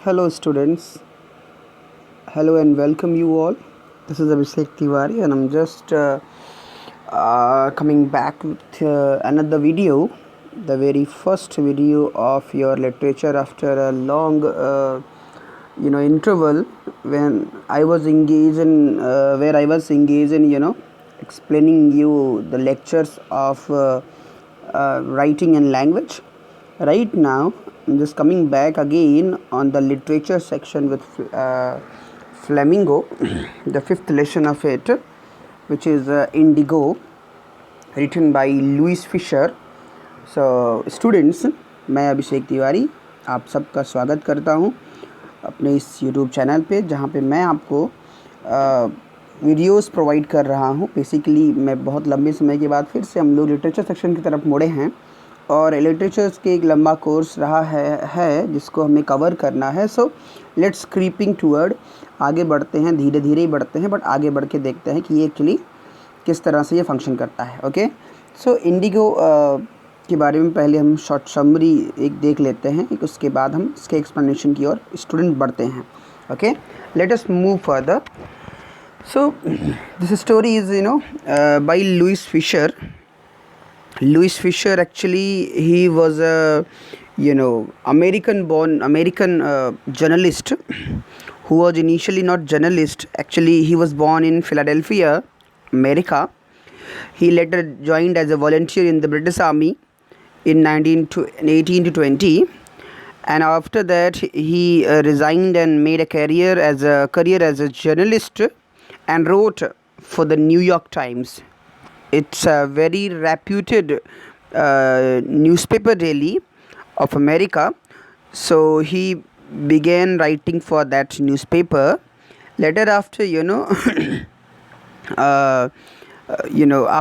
Hello, students. Hello and welcome you all. This is Abhishek Tiwari, and I'm just coming back with another video, the very first video of your literature after a long, interval when I was engaged in where I was engaged in, explaining you the lectures of writing and language. Right now, I'm just coming back again on the literature section with Flamingo, the fifth lesson of it, which is Indigo, written by Louis Fisher. So students, मैं अभिषेक तिवारी आप सबका स्वागत करता हूँ अपने इस YouTube channel पे, जहाँ पे मैं आपको वीडियोस प्रोवाइड कर रहा हूँ. बेसिकली मैं बहुत लंबे समय के बाद फिर से हम लोग लिटरेचर सेक्शन की तरफ मुड़े हैं और लिटरेचर्स के एक लंबा कोर्स रहा है जिसको हमें कवर करना है. सो लेट्स क्रीपिंग टूवर्ड, आगे बढ़ते हैं, धीरे धीरे ही बढ़ते हैं, बट आगे बढ़ के देखते हैं कि ये एक्चुअली किस तरह से ये फंक्शन करता है. ओके, सो इंडिगो के बारे में पहले हम शॉर्ट समरी एक देख लेते हैं, उसके बाद हम इसके एक्सप्लेनेशन की ओर स्टूडेंट बढ़ते हैं. Okay, let us move further. So this story is by Louis Fisher. Louis Fisher, actually he was a American journalist who was initially not journalist. Actually he was born in Philadelphia, America. He later joined as a volunteer in the British Army in 18 to 20, and after that he resigned and made a career as a journalist and wrote for the New York Times. It's a very reputed newspaper daily of America. So he began writing for that newspaper. Later, after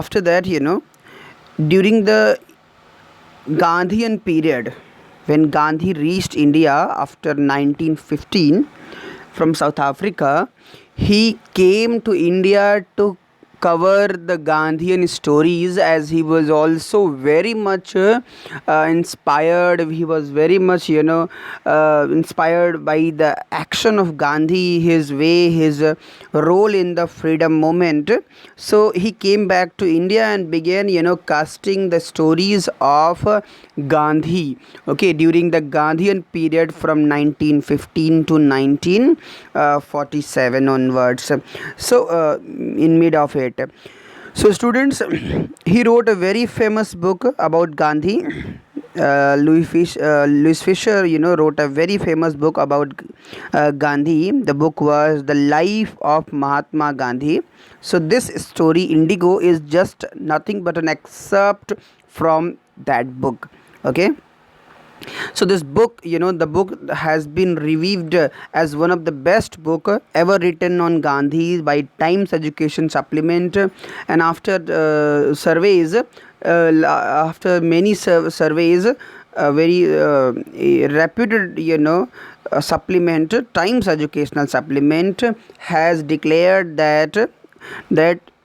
after that, during the Gandhian period, when Gandhi reached India after 1915 from South Africa, he came to India to cover the Gandhian stories, as he was also very much inspired. He was very much inspired by the action of Gandhi, his way, his role in the freedom movement. So he came back to India and began casting the stories of Gandhi, okay, during the Gandhian period from 1915 to 1947 onwards. So in mid of it, so students, he wrote a very famous book about Gandhi. Louis Fisher, wrote a very famous book about Gandhi. The book was The Life of Mahatma Gandhi. So this story, Indigo, is just nothing but an excerpt from that book. Okay. So this book, the book has been reviewed as one of the best book ever written on Gandhi by Times Education Supplement, and after surveys, after many surveys, very reputed supplement, Times Educational Supplement, has declared that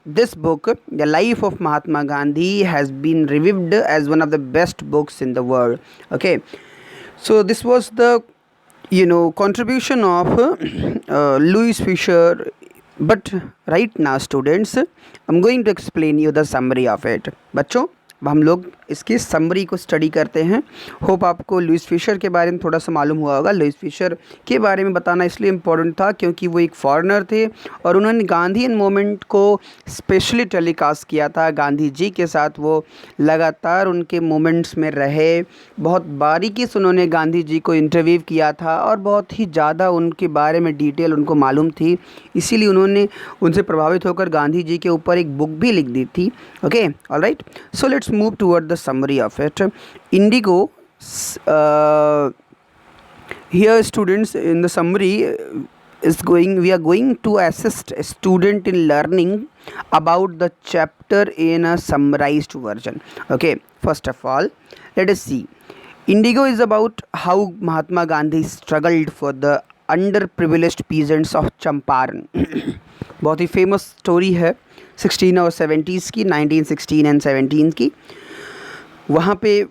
this book, The Life of Mahatma Gandhi, has been reviewed as one of the best books in the world. Okay, so this was the contribution of Louis Fisher. But right now, students, I'm going to explain you the summary of it. बच्चों, अब हम लोग इसकी summary को study करते हैं. Hope आपको Louis Fisher के बारे में थोड़ा सा मालूम हुआ होगा. लुइस फिशर के बारे में बताना इसलिए इम्पोर्टेंट था क्योंकि वो एक फॉरेनर थे और उन्होंने गांधीयन मूवमेंट को स्पेशली टेलीकास्ट किया था. गांधी जी के साथ वो लगातार उनके मूवमेंट्स में रहे. बहुत बारीकी से उन्होंने गांधी जी को इंटरव्यू किया था और बहुत ही ज़्यादा उनके बारे में डिटेल उनको मालूम थी. इसीलिए उन्होंने उनसे प्रभावित होकर गांधी जी के ऊपर एक बुक भी लिख दी थी. Okay, alright, so let's move toward the summary of it. Indigo, here students, in the summary we are going to assist a student in learning about the chapter in a summarized version. Okay, first of all, let us see. Indigo is about how Mahatma Gandhi struggled for the underprivileged peasants of Champaran. बहुत ही famous story है 16 और 70s की, 1916 and 17 की. वहाँ पे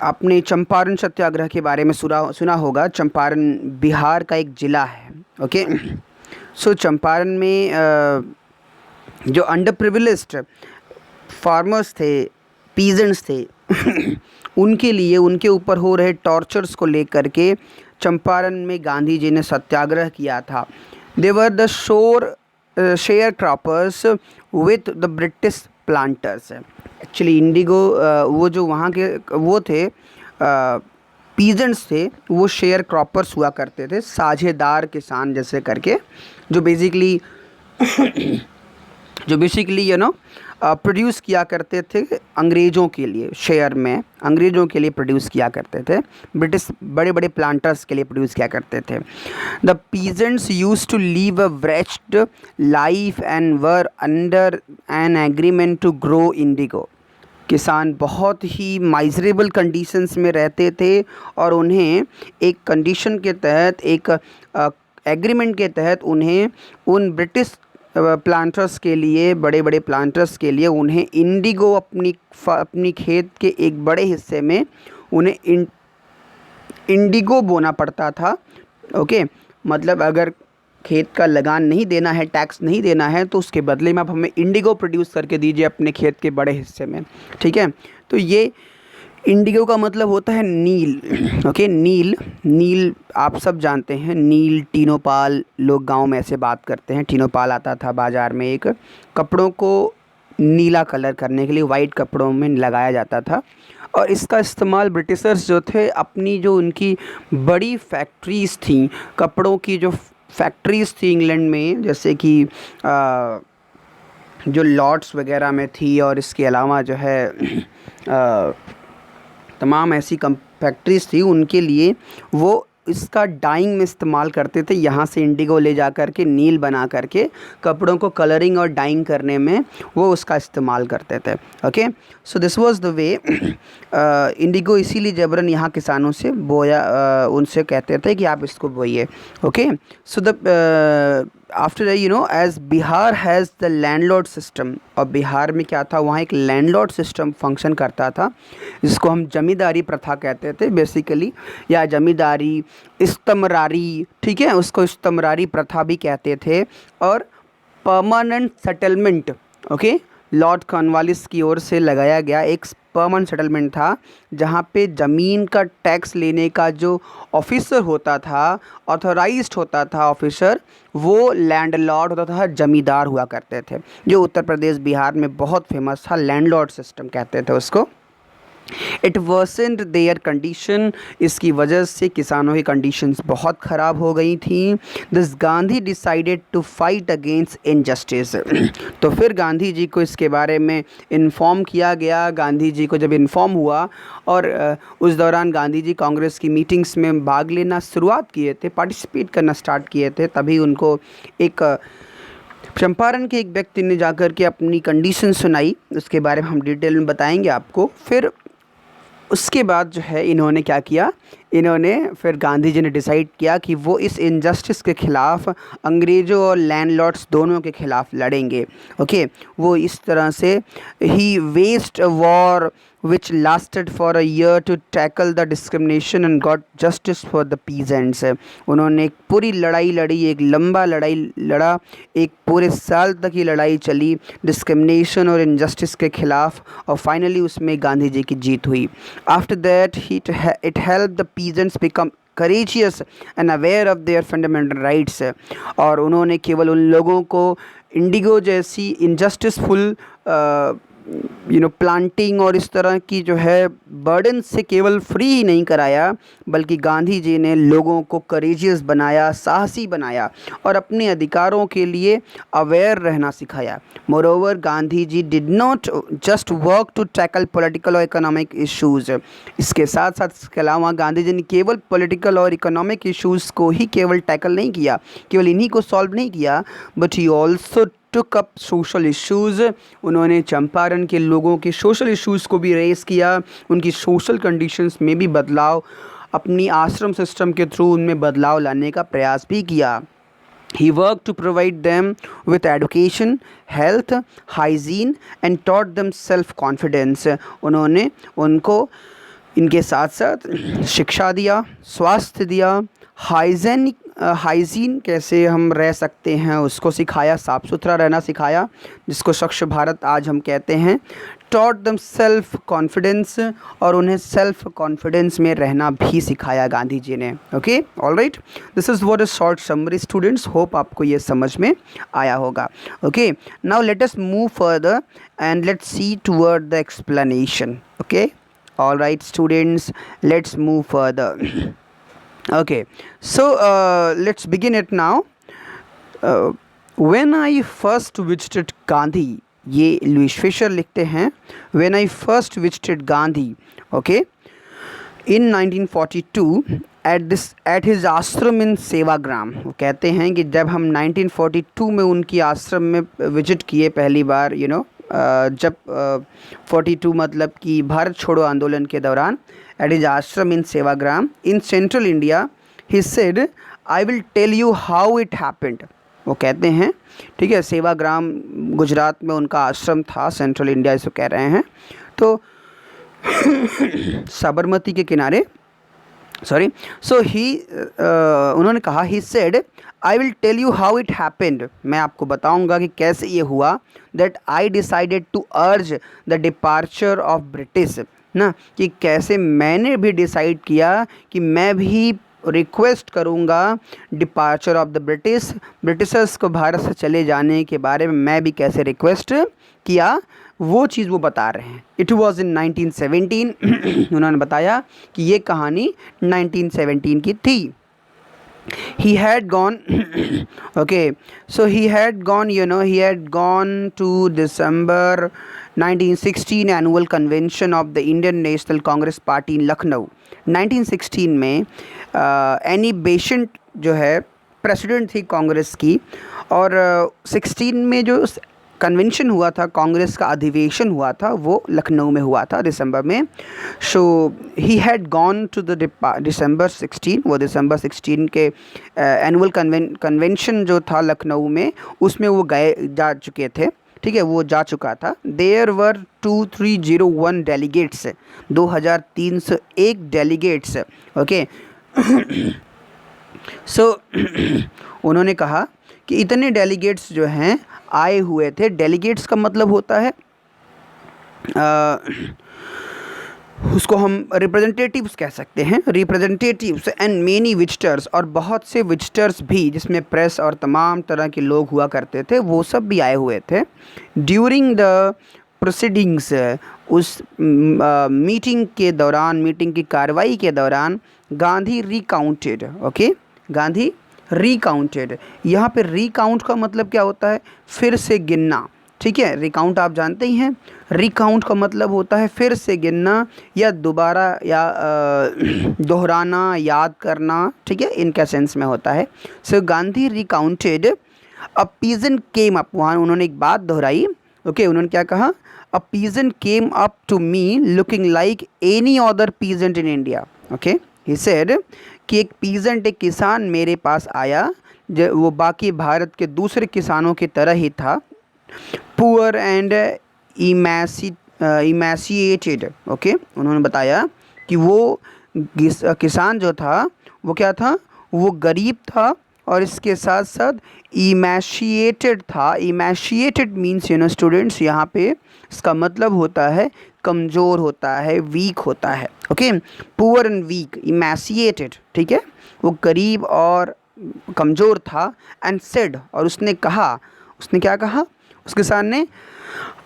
आपने चंपारण सत्याग्रह के बारे में सुना होगा। चंपारण बिहार का एक ज़िला है। ओके, सो चंपारण में जो अंडर प्रिविलेज्ड फार्मर्स थे, पीजेंट्स थे उनके लिए, उनके ऊपर हो रहे टॉर्चर्स को लेकर के चंपारण में गांधी जी ने सत्याग्रह किया था। They were the share croppers with the British planters. Actually indigo वो जो वहाँ के वो थे पीजेंट्स थे, वो शेयर क्रॉपर्स हुआ करते थे, साझेदार किसान जैसे करके, जो बेसिकली प्रोड्यूस किया करते थे अंग्रेज़ों के लिए, शेयर में अंग्रेज़ों के लिए प्रोड्यूस किया करते थे, ब्रिटिश बड़े बड़े प्लांटर्स के लिए प्रोड्यूस किया करते थे। The peasants used to live a wretched life and were under an agreement to grow indigo. किसान बहुत ही माइजरेबल कंडीशंस में रहते थे और उन्हें एक कंडीशन के तहत, एक एग्रीमेंट के तहत उन्हें उन ब्रिटिश प्लांटर्स के लिए, बड़े बड़े प्लांटर्स के लिए उन्हें इंडिगो अपनी खेत के एक बड़े हिस्से में उन्हें इंडिगो बोना पड़ता था। ओके, मतलब अगर खेत का लगान नहीं देना है, टैक्स नहीं देना है, तो उसके बदले में आप हमें इंडिगो प्रोड्यूस करके दीजिए अपने खेत के बड़े हिस्से में। ठीक है, तो ये इंडिगो का मतलब होता है नील। ओके, नील आप सब जानते हैं, नील टीनोपाल, लोग गांव में ऐसे बात करते हैं। टीनोपाल आता था बाज़ार में, एक कपड़ों को नीला कलर करने के लिए वाइट कपड़ों में लगाया जाता था, और इसका इस्तेमाल ब्रिटिशर्स जो थे अपनी जो उनकी बड़ी फैक्ट्रीज़ थी, कपड़ों की जो फैक्ट्रीज़ थी इंग्लैंड में, जैसे कि जो लॉर्ड्स वगैरह में थी, और इसके अलावा जो है तमाम ऐसी फैक्ट्रीज़ थी, उनके लिए वो इसका डाइंग में इस्तेमाल करते थे। यहाँ से इंडिगो ले जा कर के नील बना करके कपड़ों को कलरिंग और डाइंग करने में वो उसका इस्तेमाल करते थे। Okay, so this was the way. Indigo इसीलिए जबरन यहाँ किसानों से बोया, उनसे कहते थे कि आप इसको बोइए। Okay, so the after as Bihar has the landlord system, और बिहार में क्या था, वहाँ एक लैंडलॉर्ड सिस्टम फंक्शन करता था, जिसको हम जमींदारी प्रथा कहते थे बेसिकली, या जमींदारी, इस्तमरारी, ठीक है, उसको इस्तमरारी प्रथा भी कहते थे। और permanent settlement, okay, Lord Cornwallis की ओर से लगाया गया एक परमानेंट सेटलमेंट था, जहाँ पे ज़मीन का टैक्स लेने का जो ऑफिसर होता था, ऑथोराइज्ड होता था ऑफिसर, वो लैंडलॉर्ड होता था, जमींदार हुआ करते थे, जो उत्तर प्रदेश बिहार में बहुत फेमस था। लैंडलॉर्ड सिस्टम कहते थे उसको। इट वर्सेंड देयर कंडीशन, इसकी वजह से किसानों की कंडीशंस बहुत ख़राब हो गई थी। This Gandhi decided to fight against injustice. तो फिर गांधी जी को इसके बारे में इन्फॉर्म किया गया। गांधी जी को जब इन्फॉर्म हुआ, और उस दौरान गांधी जी कांग्रेस की मीटिंग्स में भाग लेना शुरुआत किए थे, पार्टिसिपेट करना स्टार्ट किए थे, तभी उनको एक चंपारण के एक व्यक्ति ने जाकर के अपनी कंडीशन सुनाई। उसके बारे में हम डिटेल में बताएंगे आपको। फिर उसके बाद जो है इन्होंने क्या किया, इन्होंने फिर गांधी जी ने डिसाइड किया कि वो इस इनजस्टिस के ख़िलाफ़, अंग्रेज़ों और लैंडलॉर्ड्स दोनों के ख़िलाफ़ लड़ेंगे। ओके, वो इस तरह से ही west war which lasted for a year to tackle the discrimination and got justice for the peasants। उन्होंने एक पूरी लड़ाई लड़ी, एक लंबा लड़ाई लड़ा, एक पूरे साल तक ये लड़ाई चली डिस्क्रिमिनेशन और इनजस्टिस के ख़िलाफ़, और फाइनली उसमें गांधी जी की जीत हुई। After that it helped the peasants become courageous and aware of their fundamental rights। और उन्होंने केवल उन लोगों को इंडिगो जैसी इनजस्टिसफुल प्लांटिंग और इस तरह की जो है बर्डन से केवल फ्री ही नहीं कराया, बल्कि गांधी जी ने लोगों को करेजियस बनाया, साहसी बनाया, और अपने अधिकारों के लिए अवेयर रहना सिखाया। Moreover Gandhi ji did not just work to tackle political और इकोनॉमिक इश्यूज़। इसके साथ साथ, इसके अलावा गांधी जी ने केवल पॉलिटिकल और इकोनॉमिक इश्यूज़ को ही केवल टैकल नहीं किया, केवल इन्हीं को सॉल्व नहीं किया, but he also took up social issues. उन्होंने चंपारण के लोगों के सोशल इश्यूज़ को भी रेस किया, उनकी सोशल कंडीशंस में भी बदलाव, अपनी आश्रम सिस्टम के थ्रू उनमें बदलाव लाने का प्रयास भी किया। He worked to provide them with education, health, hygiene and taught them self confidence. उन्होंने उनको इनके साथ साथ शिक्षा दिया, स्वास्थ्य दिया, हाइजीन कैसे हम रह सकते हैं उसको सिखाया, साफ़ सुथरा रहना सिखाया, जिसको स्वच्छ भारत आज हम कहते हैं। टॉट दम सेल्फ कॉन्फिडेंस, और उन्हें सेल्फ कॉन्फिडेंस में रहना भी सिखाया गांधी जी ने। Okay, all right, this is what is short summary students. Hope आपको ये समझ में आया होगा। Okay, now let us move further and let's see toward the explanation. Okay, all right students, let's move further. Okay, so let's begin it now. When I first visited Gandhi, ये Louis Fisher लिखते हैं, when I first visited Gandhi, okay, in 1942 at his आश्रम in Sevagram. वो कहते हैं कि जब हम 1942 में उनकी आश्रम में विजिट किए पहली बार, जब 42 मतलब कि भारत छोड़ो आंदोलन के दौरान, at his ashram in Sevagram in central India, he said I will tell you how it happened. वो कहते हैं, ठीक है, सेवाग्राम गुजरात में उनका आश्रम था, सेंट्रल इंडिया इसको कह रहे हैं, तो साबरमती के किनारे, सॉरी, सो ही उन्होंने कहा, he said I will tell you how it happened, मैं आपको बताऊंगा कि कैसे ये हुआ, that I decided to urge the departure of British, ना, कि कैसे मैंने भी डिसाइड किया कि मैं भी रिक्वेस्ट करूंगा डिपार्चर ऑफ द ब्रिटिशर्स को भारत से चले जाने के बारे में मैं भी कैसे रिक्वेस्ट किया, वो चीज़ वो बता रहे हैं। इट वॉज इन 1917 उन्होंने बताया कि ये कहानी 1917 की थी। He had gone okay, so he had gone to December 1916 annual convention of the Indian National Congress Party in Lucknow। 1916 में एनी बेसेंट जो है प्रेसिडेंट थी कांग्रेस की, और 16 में जो कन्वेंशन हुआ था, कांग्रेस का अधिवेशन हुआ था, वो लखनऊ में हुआ था दिसंबर में। So he had gone to the December 16, वो दिसंबर 16 के एनुअल कन्वेंशन जो था लखनऊ में, उसमें वो जा चुके थे, ठीक है, वो जा चुका था। There were 2301 delegates, 2301 delegates. Okay, so उन्होंने कहा कि इतने डेलीगेट्स जो हैं आए हुए थे। डेलीगेट्स का मतलब होता है उसको हम रिप्रेजेंटेटिव्स कह सकते हैं, रिप्रेजेंटेटिव्स एंड मेनी विजिटर्स, और बहुत से विजिटर्स भी, जिसमें प्रेस और तमाम तरह के लोग हुआ करते थे, वो सब भी आए हुए थे। ड्यूरिंग द प्रोसीडिंग्स, उस मीटिंग के दौरान, मीटिंग की कार्रवाई के दौरान, Gandhi recounted, okay, Gandhi recounted. यहाँ पे रिकाउंट का मतलब क्या होता है? फिर से गिनना, ठीक है। रिकाउंट आप जानते ही हैं, रिकाउंट का मतलब होता है फिर से गिनना या दोबारा या दोहराना, याद करना, ठीक है, इनका सेंस में होता है। So Gandhi recounted a peasant came up, वहाँ उन्होंने एक बात दोहराई, ओके, उन्होंने क्या कहा? A peasant came up to me looking like any other peasant in India, okay, he said कि एक पीजेंट, एक किसान मेरे पास आया, जो वो बाकी भारत के दूसरे किसानों की तरह ही था, पुअर एंड इमैसिएटेड, ओके, उन्होंने बताया कि वो किसान जो था वो क्या था? वो गरीब था और इसके साथ साथ इमैशिएटेड था। इमैशिएटेड मीन्स स्टूडेंट्स, यहाँ पे इसका मतलब होता है कमज़ोर होता है, वीक होता है, ओके, पुअर एंड वीक, इमैशिएटेड, ठीक है, वो गरीब और कमज़ोर था। एंड सेड, और उसने कहा, उसने क्या कहा उस किसान ने?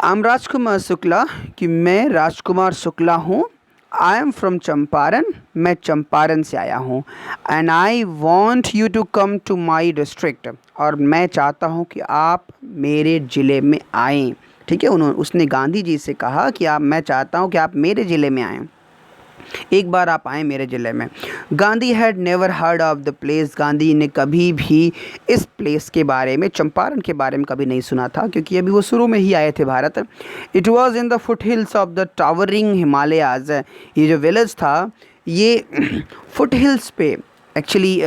आई एम राजकुमार शुक्ला, कि मैं राजकुमार शुक्ला हूँ। आई एम फ्रॉम चंपारण, मैं चंपारण से आया हूँ। And I want you to come to my district, और मैं चाहता हूँ कि आप मेरे ज़िले में आएँ, ठीक है। उसने गांधी जी से कहा कि मैं चाहता हूँ कि आप मेरे ज़िले में आएँ, एक बार आप आएँ मेरे ज़िले में। Gandhi had never heard of the place, Gandhi ने कभी भी इस प्लेस के बारे में, चंपारण के बारे में कभी नहीं सुना था, क्योंकि अभी वो शुरू में ही आए थे Bharat. It was in the foot hills of the towering Himalayas, ये जो विलेज था ये फुट हिल्स पे एक्चुअली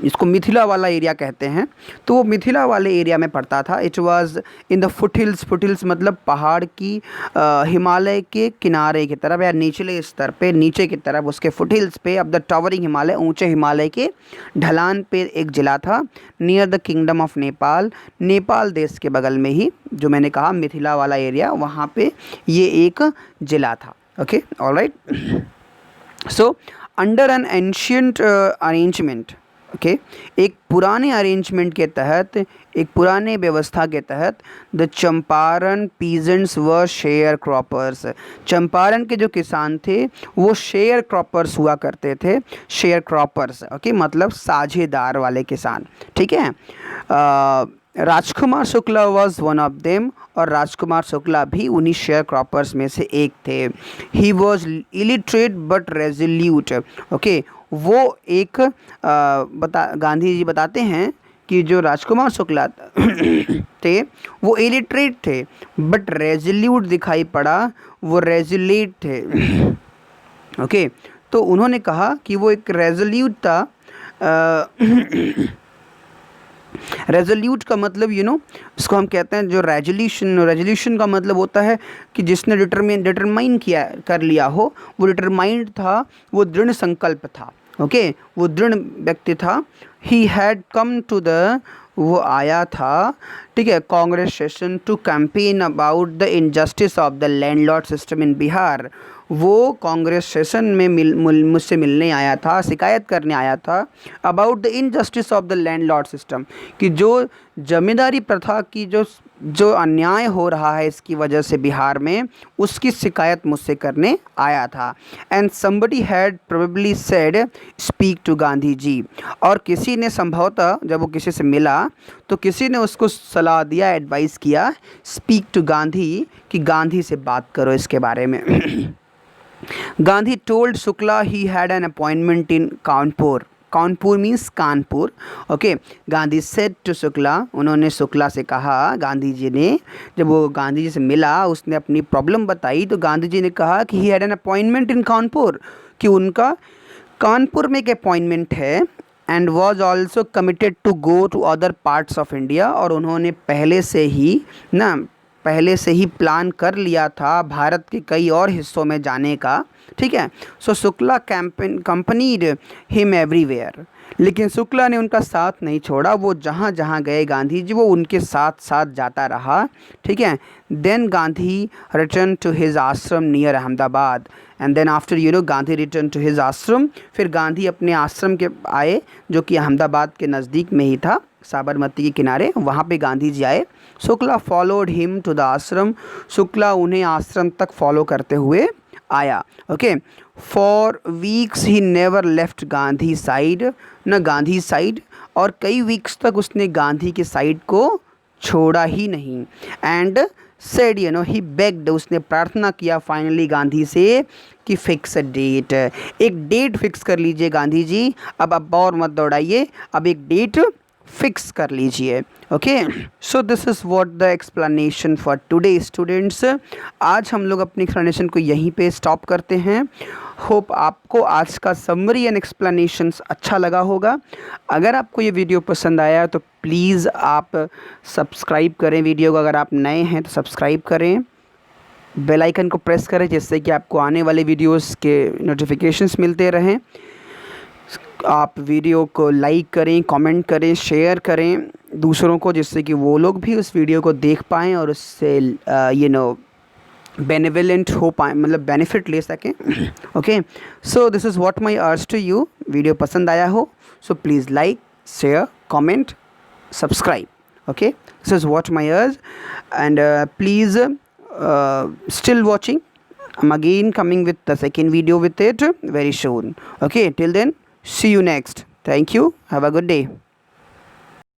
इसको मिथिला वाला एरिया कहते हैं, तो वो मिथिला वाले एरिया में पड़ता था। It was in the foothills मतलब पहाड़ की हिमालय के किनारे की तरफ या निचले स्तर पे, नीचे की तरफ उसके फुटहिल्स पे, अब द टावरिंग हिमालय, ऊंचे हिमालय के ढलान पे एक ज़िला था, near the kingdom of Nepal, Nepal देश के बगल में ही, जो मैंने कहा मिथिला वाला एरिया, वहाँ पे ये एक ज़िला था। Okay, alright. So under an ancient arrangement, okay, एक पुराने अरेंजमेंट के तहत, एक पुराने व्यवस्था के तहत, द चंपारण पीजेंट्स व शेयर क्रॉपर्स, चंपारण के जो किसान थे वो शेयर क्रॉपर्स हुआ करते थे। शेयर क्रॉपर्स, ओके, मतलब साझेदार वाले किसान, ठीक है। Rajkumar Shukla was one of them, और राजकुमार शुक्ला भी उन्हीं शेयर क्रॉपर्स में से एक थे। He was illiterate but resolute, okay, वो एक गांधी जी बताते हैं कि जो राजकुमार शुक्ला थे वो इलिटरेट थे बट रेजोल्यूट दिखाई पड़ा, वो रेजोलेट थे। ओके, तो उन्होंने कहा कि वो एक रेजोल्यूट था। रेजोल्यूट का मतलब इसको हम कहते हैं जो रेजोल्यूशन का मतलब होता है कि जिसने डिटरमाइन कर लिया हो, वो डिटरमाइंड था, वो दृढ़ संकल्प था। ओके, वो दृढ़ व्यक्ति था। He had come to the, वो आया था, ठीक है, Congress session to campaign about the injustice of the landlord system in Bihar. वो कांग्रेस सेशन में मुझसे मिलने आया था, शिकायत करने आया था about the injustice of the landlord system, कि जो जमींदारी प्रथा की जो अन्याय हो रहा है इसकी वजह से बिहार में, उसकी शिकायत मुझसे करने आया था। And somebody had probably said speak to Gandhi ji, और किसी ने संभवतः जब वो किसी से मिला तो किसी ने उसको सलाह दिया, एडवाइस किया, स्पीक टू गांधी, कि गांधी से बात करो इसके बारे में। Gandhi told Shukla he had an appointment in Kanpur, Kanpur means Kanpur. Okay, Gandhi said to Shukla, उन्होंने शुक्ला से कहा, गांधी जी ने, जब वो गांधी जी से मिला, उसने अपनी प्रॉब्लम बताई, तो गांधी जी ने कहा कि he had an appointment in Kanpur, कि उनका कानपुर में एक अपॉइंटमेंट है, and was also committed to go to other parts of India, और उन्होंने पहले से ही प्लान कर लिया था भारत के कई और हिस्सों में जाने का, ठीक है। सो शुक्ला कंपनीड हिम एवरीवेयर, लेकिन शुक्ला ने उनका साथ नहीं छोड़ा, वो जहाँ जहाँ गए गांधी जी वो उनके साथ साथ जाता रहा, ठीक है। Then Gandhi return to his ashram near Ahmedabad, and then after Gandhi return to his ashram, फिर गांधी अपने आश्रम के आए जो कि अहमदाबाद के नज़दीक में ही था, साबरमती के किनारे, वहाँ पे गांधी जी आए। Shukla followed him to the ashram, Shukla उन्हें आश्रम तक फॉलो करते हुए आया। Okay, for weeks he never left Gandhi side, न गांधी साइड, और कई वीक्स तक उसने गांधी के साइड को छोड़ा ही नहीं। एंड सेड ही बेग्ड, उसने प्रार्थना किया फाइनली गांधी से कि फिक्स अ डेट, एक डेट फिक्स कर लीजिए गांधी जी, अब और मत दौड़ाइए, अब एक डेट फिक्स कर लीजिए। Okay, so this is what the explanation for today students. आज हम लोग अपनी एक्सप्लेनेशन को यहीं पे स्टॉप करते हैं। होप आपको आज का समरी एंड एक्सप्लेनेशन अच्छा लगा होगा। अगर आपको ये वीडियो पसंद आया तो प्लीज़ आप सब्सक्राइब करें वीडियो को, अगर आप नए हैं तो सब्सक्राइब करें, बेल आइकन को प्रेस करें जिससे कि आपको आने वाले वीडियोस के नोटिफिकेशंस मिलते रहें। आप वीडियो को लाइक करें, कमेंट करें, शेयर करें दूसरों को, जिससे कि वो लोग भी उस वीडियो को देख पाएँ और उससे बेनिवलेंट हो पाए, मतलब बेनिफिट ले सकें। Okay, so this is what my urge to you. Video पसंद आया हो so please like, share, comment, subscribe. Okay, this is what my urge, and please still watching. I'm again coming with the second video with it very soon. Okay, till then, see you next. Thank you. Have a good day.